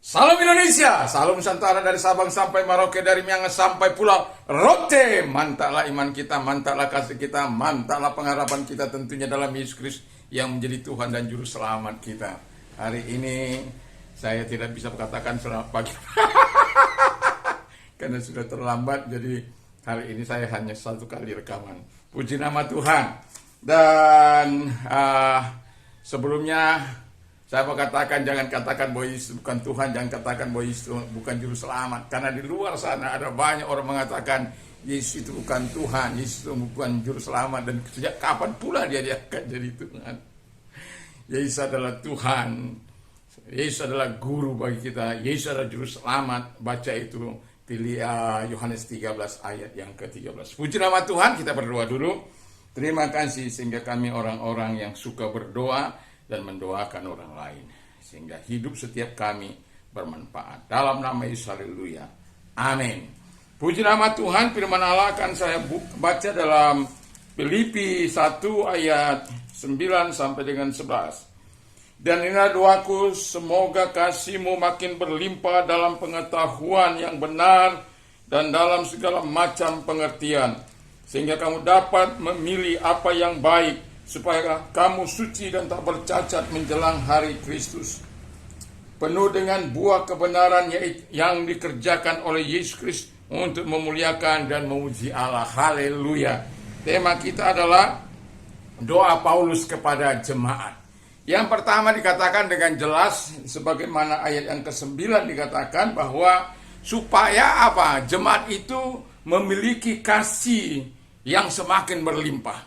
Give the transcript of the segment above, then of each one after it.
Salam Indonesia, salam Nusantara dari Sabang sampai Merauke, dari Miangas sampai Pulau Rote. Mantaplah iman kita, mantaplah kasih kita, mantaplah pengharapan kita tentunya dalam Yesus Kristus yang menjadi Tuhan dan Juru Selamat kita. Hari ini saya tidak bisa katakan selamat pagi karena sudah terlambat, jadi hari ini saya hanya satu kali rekaman. Puji nama Tuhan. Dan sebelumnya saya mau katakan, jangan katakan bahwa Yesus bukan Tuhan, jangan katakan bahwa Yesus bukan Juru Selamat. Karena di luar sana ada banyak orang mengatakan Yesus itu bukan Tuhan, Yesus itu bukan Juru Selamat. Dan sejak kapan pula dia diangkat jadi Tuhan? Yesus adalah Tuhan, Yesus adalah Guru bagi kita, Yesus adalah Juru Selamat. Baca itu, pilih Yohanes 13 ayat yang ke-13. Puji nama Tuhan, kita berdoa dulu. Terima kasih sehingga kami orang-orang yang suka berdoa dan mendoakan orang lain, sehingga hidup setiap kami bermanfaat. Dalam nama Yesus, haleluya. Amin. Puji nama Tuhan. Firman Allah akan saya baca dalam Filipi 1 ayat 9 sampai dengan 11. Dan inilah doaku, semoga kasihmu makin berlimpah dalam pengetahuan yang benar dan dalam segala macam pengertian, sehingga kamu dapat memilih apa yang baik, supaya kamu suci dan tak bercacat menjelang hari Kristus, penuh dengan buah kebenaran yang dikerjakan oleh Yesus Kristus untuk memuliakan dan memuji Allah. Haleluya. Tema kita adalah doa Paulus kepada jemaat. Yang pertama dikatakan dengan jelas, sebagaimana ayat yang ke-9 dikatakan bahwa supaya apa? Jemaat itu memiliki kasih yang semakin berlimpah.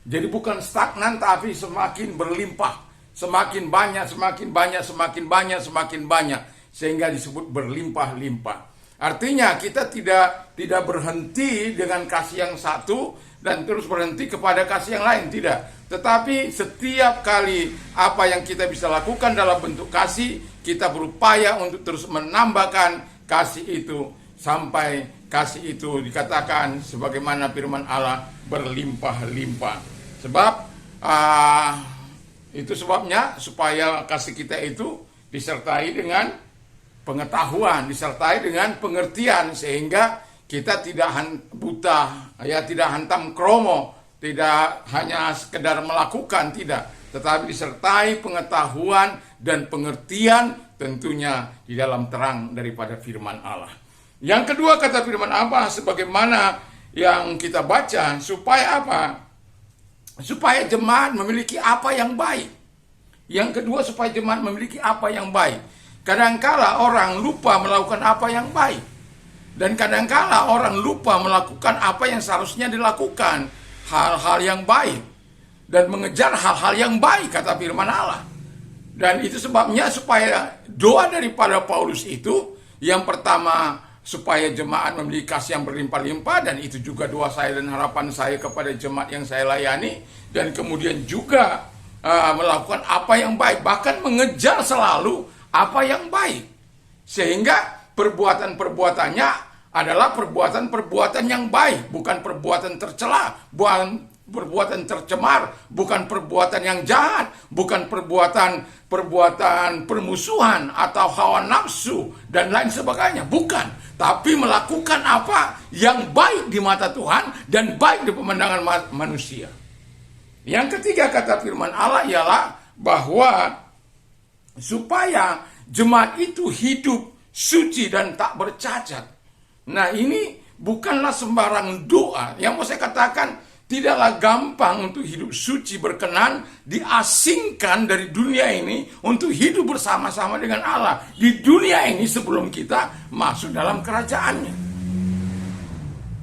Jadi bukan stagnan, tapi semakin berlimpah, semakin banyak, semakin banyak, semakin banyak, semakin banyak, sehingga disebut berlimpah-limpah. Artinya kita tidak berhenti dengan kasih yang satu dan terus berhenti kepada kasih yang lain, tidak. Tetapi setiap kali apa yang kita bisa lakukan dalam bentuk kasih, kita berupaya untuk terus menambahkan kasih itu sampai kasih itu dikatakan sebagaimana firman Allah berlimpah-limpah. Sebab itu sebabnya supaya kasih kita itu disertai dengan pengetahuan, disertai dengan pengertian, sehingga kita tidak buta, ya, tidak hantam kromo, tidak hanya sekedar melakukan, tidak, tetapi disertai pengetahuan dan pengertian tentunya di dalam terang daripada firman Allah. Yang kedua kata firman Allah sebagaimana yang kita baca, supaya apa? Supaya jemaat memiliki apa yang baik. Yang kedua, supaya jemaat memiliki apa yang baik. Kadangkala orang lupa melakukan apa yang baik, dan kadangkala orang lupa melakukan apa yang seharusnya dilakukan, hal-hal yang baik, dan mengejar hal-hal yang baik, kata firman Allah. Dan itu sebabnya supaya doa daripada Paulus itu, yang pertama supaya jemaat memiliki kasih yang berlimpah-limpah, dan itu juga doa saya dan harapan saya kepada jemaat yang saya layani, dan kemudian juga melakukan apa yang baik, bahkan mengejar selalu apa yang baik, sehingga perbuatan-perbuatannya adalah perbuatan-perbuatan yang baik, bukan perbuatan tercela, bukan perbuatan tercemar, bukan perbuatan yang jahat, bukan perbuatan permusuhan atau hawa nafsu dan lain sebagainya, bukan, tapi melakukan apa yang baik di mata Tuhan dan baik di pemandangan manusia. Yang ketiga kata firman Allah ialah bahwa supaya jemaat itu hidup suci dan tak bercacat. Nah, ini bukanlah sembarang doa. Yang mau saya katakan, tidaklah gampang untuk hidup suci berkenan, diasingkan dari dunia ini untuk hidup bersama-sama dengan Allah di dunia ini sebelum kita masuk dalam kerajaannya.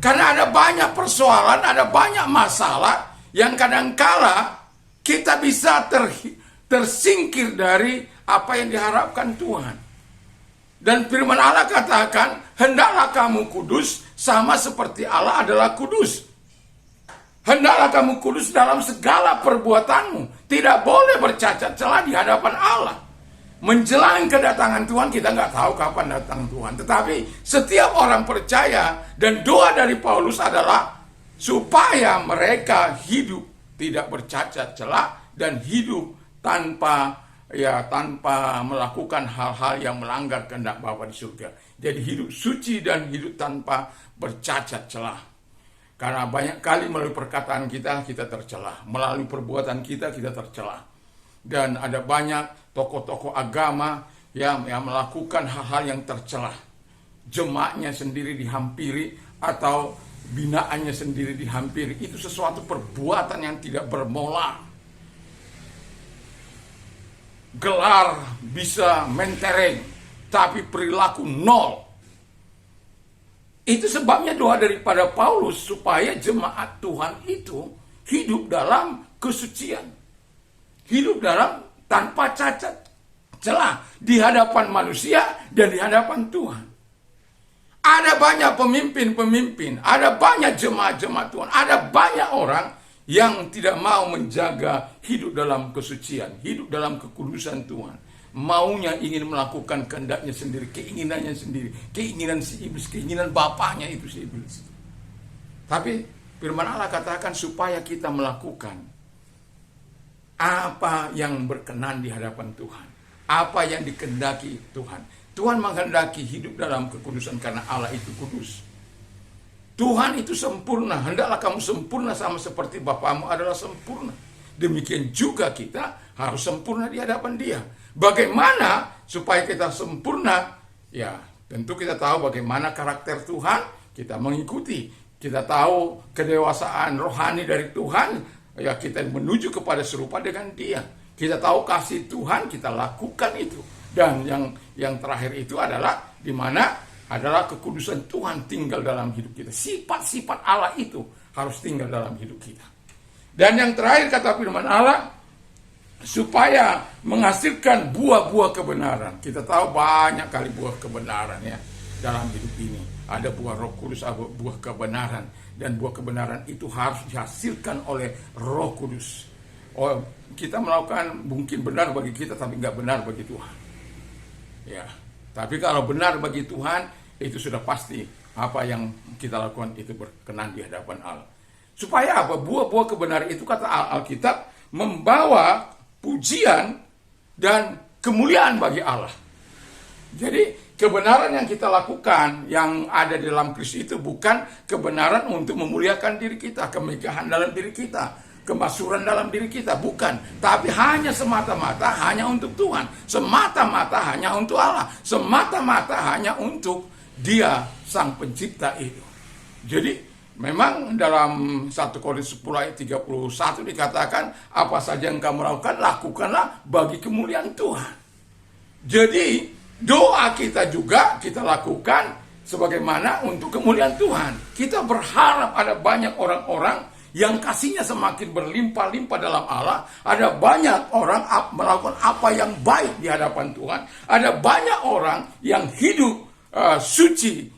Karena ada banyak persoalan, ada banyak masalah yang kadangkala kita bisa tersingkir dari apa yang diharapkan Tuhan. Dan firman Allah katakan, hendaklah kamu kudus sama seperti Allah adalah kudus. Hendaklah kamu kudus dalam segala perbuatanmu. Tidak boleh bercacat celah di hadapan Allah. Menjelang kedatangan Tuhan, kita nggak tahu kapan datang Tuhan. Tetapi setiap orang percaya, dan doa dari Paulus adalah supaya mereka hidup tidak bercacat celah dan hidup tanpa tanpa melakukan hal-hal yang melanggar kehendak Bapa di surga. Jadi hidup suci dan hidup tanpa bercacat celah. Karena banyak kali melalui perkataan kita tercela, melalui perbuatan kita tercela. Dan ada banyak tokoh-tokoh agama yang melakukan hal-hal yang tercela. Jemaatnya sendiri dihampiri atau binaannya sendiri dihampiri. Itu sesuatu perbuatan yang tidak bermola. Gelar bisa mentereng, tapi perilaku nol. Itu sebabnya doa daripada Paulus supaya jemaat Tuhan itu hidup dalam kesucian. Hidup dalam tanpa cacat celah di hadapan manusia dan di hadapan Tuhan. Ada banyak pemimpin-pemimpin, ada banyak jemaat-jemaat Tuhan, ada banyak orang yang tidak mau menjaga hidup dalam kesucian, hidup dalam kekudusan Tuhan. Maunya ingin melakukan kehendaknya sendiri, keinginannya sendiri, keinginan si iblis, keinginan bapaknya itu si iblis. Tapi firman Allah katakan supaya kita melakukan apa yang berkenan di hadapan Tuhan, apa yang dikehendaki Tuhan. Tuhan menghendaki hidup dalam kekudusan karena Allah itu kudus. Tuhan itu sempurna, hendaklah kamu sempurna sama seperti Bapamu adalah sempurna. Demikian juga kita harus sempurna di hadapan Dia. Bagaimana supaya kita sempurna? Ya, tentu kita tahu bagaimana karakter Tuhan, kita mengikuti. Kita tahu kedewasaan rohani dari Tuhan, ya kita menuju kepada serupa dengan Dia. Kita tahu kasih Tuhan, kita lakukan itu. Dan yang terakhir itu adalah di mana adalah kekudusan Tuhan tinggal dalam hidup kita. Sifat-sifat Allah itu harus tinggal dalam hidup kita. Dan yang terakhir kata firman Allah, supaya menghasilkan buah-buah kebenaran. Kita tahu banyak kali buah kebenaran ya dalam hidup ini. Ada buah Roh Kudus, ada buah kebenaran. Dan buah kebenaran itu harus dihasilkan oleh Roh Kudus. Oh, kita melakukan mungkin benar bagi kita, tapi nggak benar bagi Tuhan. Ya, tapi kalau benar bagi Tuhan, itu sudah pasti apa yang kita lakukan itu berkenan di hadapan Allah. Supaya apa? Buah-buah kebenaran itu kata Alkitab membawa pujian dan kemuliaan bagi Allah. Jadi kebenaran yang kita lakukan yang ada di dalam Kristus itu bukan kebenaran untuk memuliakan diri kita, kemegahan dalam diri kita, kemasuran dalam diri kita, bukan. Tapi hanya semata-mata hanya untuk Tuhan, semata-mata hanya untuk Allah, semata-mata hanya untuk Dia Sang Pencipta itu. Jadi memang dalam 1 Korintus 10 ayat 31 dikatakan, apa saja yang kamu lakukan, lakukanlah bagi kemuliaan Tuhan. Jadi doa kita juga kita lakukan sebagaimana untuk kemuliaan Tuhan. Kita berharap ada banyak orang-orang yang kasihnya semakin berlimpah-limpah dalam Allah. Ada banyak orang melakukan apa yang baik di hadapan Tuhan. Ada banyak orang yang hidup suci,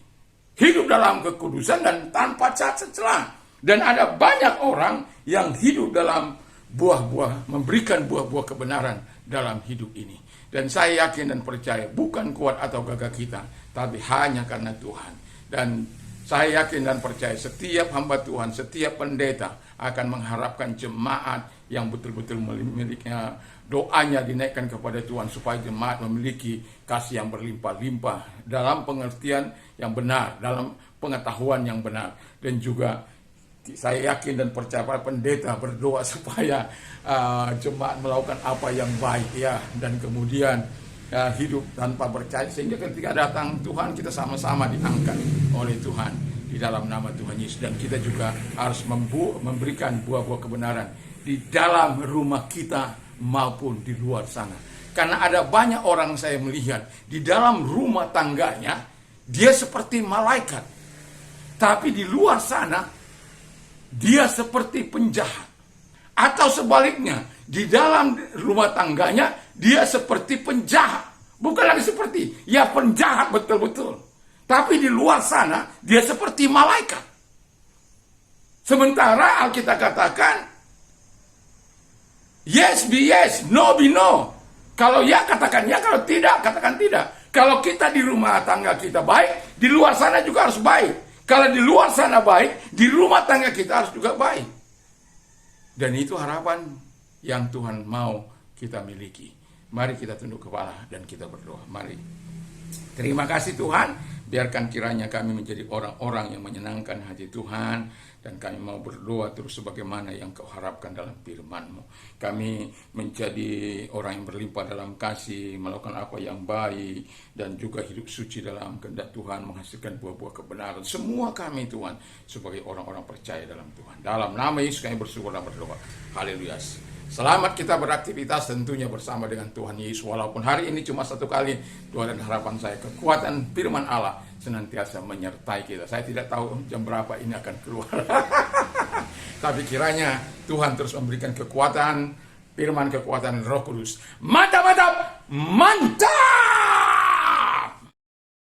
hidup dalam kekudusan dan tanpa cacat celah. Dan ada banyak orang yang hidup dalam buah-buah, memberikan buah-buah kebenaran dalam hidup ini. Dan saya yakin dan percaya bukan kuat atau gagah kita, tapi hanya karena Tuhan. Dan saya yakin dan percaya setiap hamba Tuhan, setiap pendeta akan mengharapkan jemaat yang betul-betul memiliki doanya dinaikkan kepada Tuhan supaya jemaat memiliki kasih yang berlimpah-limpah dalam pengertian yang benar, dalam pengetahuan yang benar. Dan juga saya yakin dan percaya para pendeta berdoa supaya jemaat melakukan apa yang baik ya, dan kemudian hidup tanpa bercacat, sehingga ketika datang Tuhan kita sama-sama diangkat oleh Tuhan di dalam nama Tuhan Yesus. Dan kita juga harus memberikan buah-buah kebenaran di dalam rumah kita maupun di luar sana. Karena ada banyak orang saya melihat di dalam rumah tangganya dia seperti malaikat, tapi di luar sana dia seperti penjahat. Atau sebaliknya, di dalam rumah tangganya dia seperti penjahat. Bukan lagi seperti, ya penjahat betul-betul. Tapi di luar sana dia seperti malaikat. Sementara Alkitab katakan, yes be yes, no be no. Kalau ya katakan ya, kalau tidak katakan tidak. Kalau kita di rumah tangga kita baik, di luar sana juga harus baik. Kalau di luar sana baik, di rumah tangga kita harus juga baik. Dan itu harapan yang Tuhan mau kita miliki. Mari kita tunduk kepala dan kita berdoa. Mari. Terima kasih Tuhan, biarkan kiranya kami menjadi orang-orang yang menyenangkan hati Tuhan, dan kami mau berdoa terus sebagaimana yang Kau harapkan dalam firman-Mu. Kami menjadi orang yang berlimpah dalam kasih, melakukan apa yang baik, dan juga hidup suci dalam kehendak Tuhan, menghasilkan buah-buah kebenaran. Semua kami Tuhan sebagai orang-orang percaya dalam Tuhan. Dalam nama Yesus kami bersyukur dan berdoa. Haleluya. Selamat kita beraktivitas tentunya bersama dengan Tuhan Yesus. Walaupun hari ini cuma satu kali, Tuhan, dan harapan saya kekuatan firman Allah senantiasa menyertai kita. Saya tidak tahu jam berapa ini akan keluar. Tapi kiranya Tuhan terus memberikan kekuatan, firman, kekuatan Roh Kudus. Mantap, mantap, mantap!